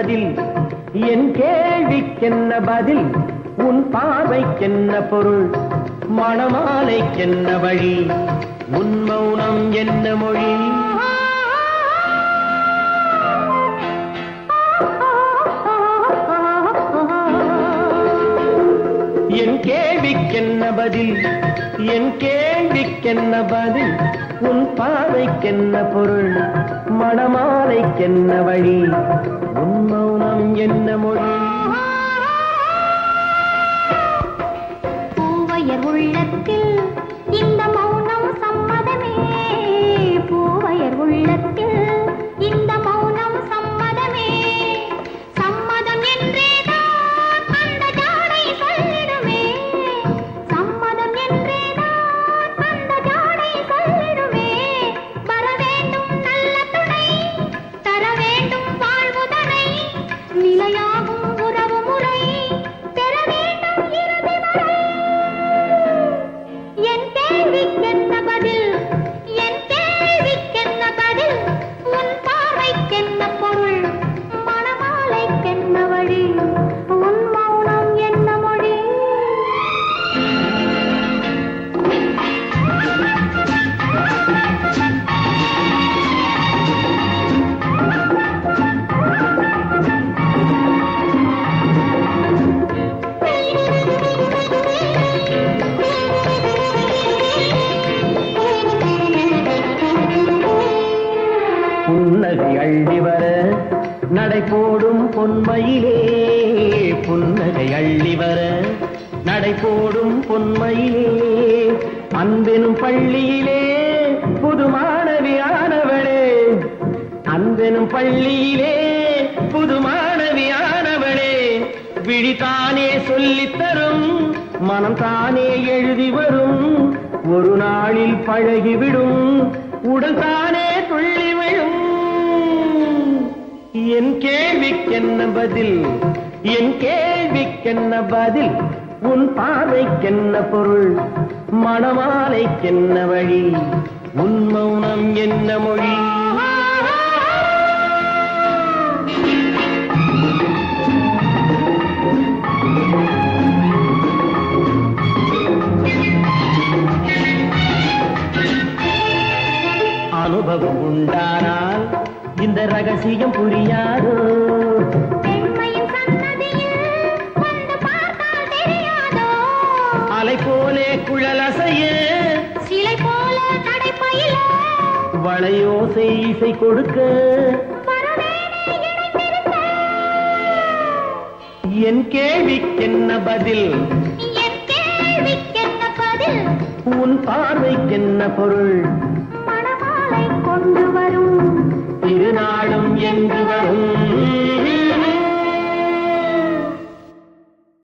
பதில் என் கேள்விக்கென்ன பதில் உன் பார்வைக்கென்ன பொருள் மணமாலைக்கென்ன வழி உன் மௌனம் என்ன மொழி என் கேள்விக்கென்ன பதில் என் கேள்விக்கென்ன பதில் உன் பார்வைக்கென்ன பொருள் மணமாலைக்கென்ன வழி உன் மௌனம் என்ன மொழி பூவையர் உள்ளத்தில் இந்த மௌனம் சம்மதமே பூவையர் உள்ளத்தில் இந்த மௌனம் சம்மதமே சம்மதம் என்றேதான் அந்த ஜாடை சொல்லிடுமே சம்மதம் என்றேதான் அந்த ஜாடை சொல்லிடுமே வர வேண்டும் நல்ல துணை தர வேண்டும் வாழ்வுதனை நிலையாகும் உறவு முறை பெற வேண்டும் இறுதி வரை என் கேள்விக்கென்ன பதில் என் கேள்விக்கென்ன பதில் உன் பார்வைக்கென்ன பொருள் மணமாலைக்கென்ன வழி உன் மௌனம் என்ன மொழி புன்னகை அள்ளி வர நடை போடும் பொன்மையிலே புன்னகை அள்ளி வர நடை போடும் பொன்மையிலே அன்பெனும் பள்ளியிலே புது மாணவியானவளே அன்பெனும் பள்ளியிலே புது மாணவியானவளே விழித்தானே சொல்லித் தரும் மனம் தானே எழுதி வரும் ஒரு நாளில் பழகிவிடும் உடல் தானே துள்ளி விழும் என் கேள்விக்கென்ன பதில் என் கேள்விக்கென்ன பதில் உன் பார்வைக்கென்ன பொருள் மணமாலைக்கென்ன வழி உன் மௌனம் என்ன மொழி அனுபவம் உண்டானால் இந்த ரகசியம் புரியாதோ பெண்மையின் சன்னதியில் வந்து பார்த்தால் தெரியாதோ அலை போலே குழலசைய சிலை போல நடைப்பயில வளையோசை இசை கொடுக்க வரவேனே இணைந்திருக்க என் கேள்விக்கென்ன பதில் என் கேள்விக்கென்ன பதில் உன் பார்வைக்கென்ன பொருள் மணமாலை கொண்டு வரும் திருநாளும் என்று வரும்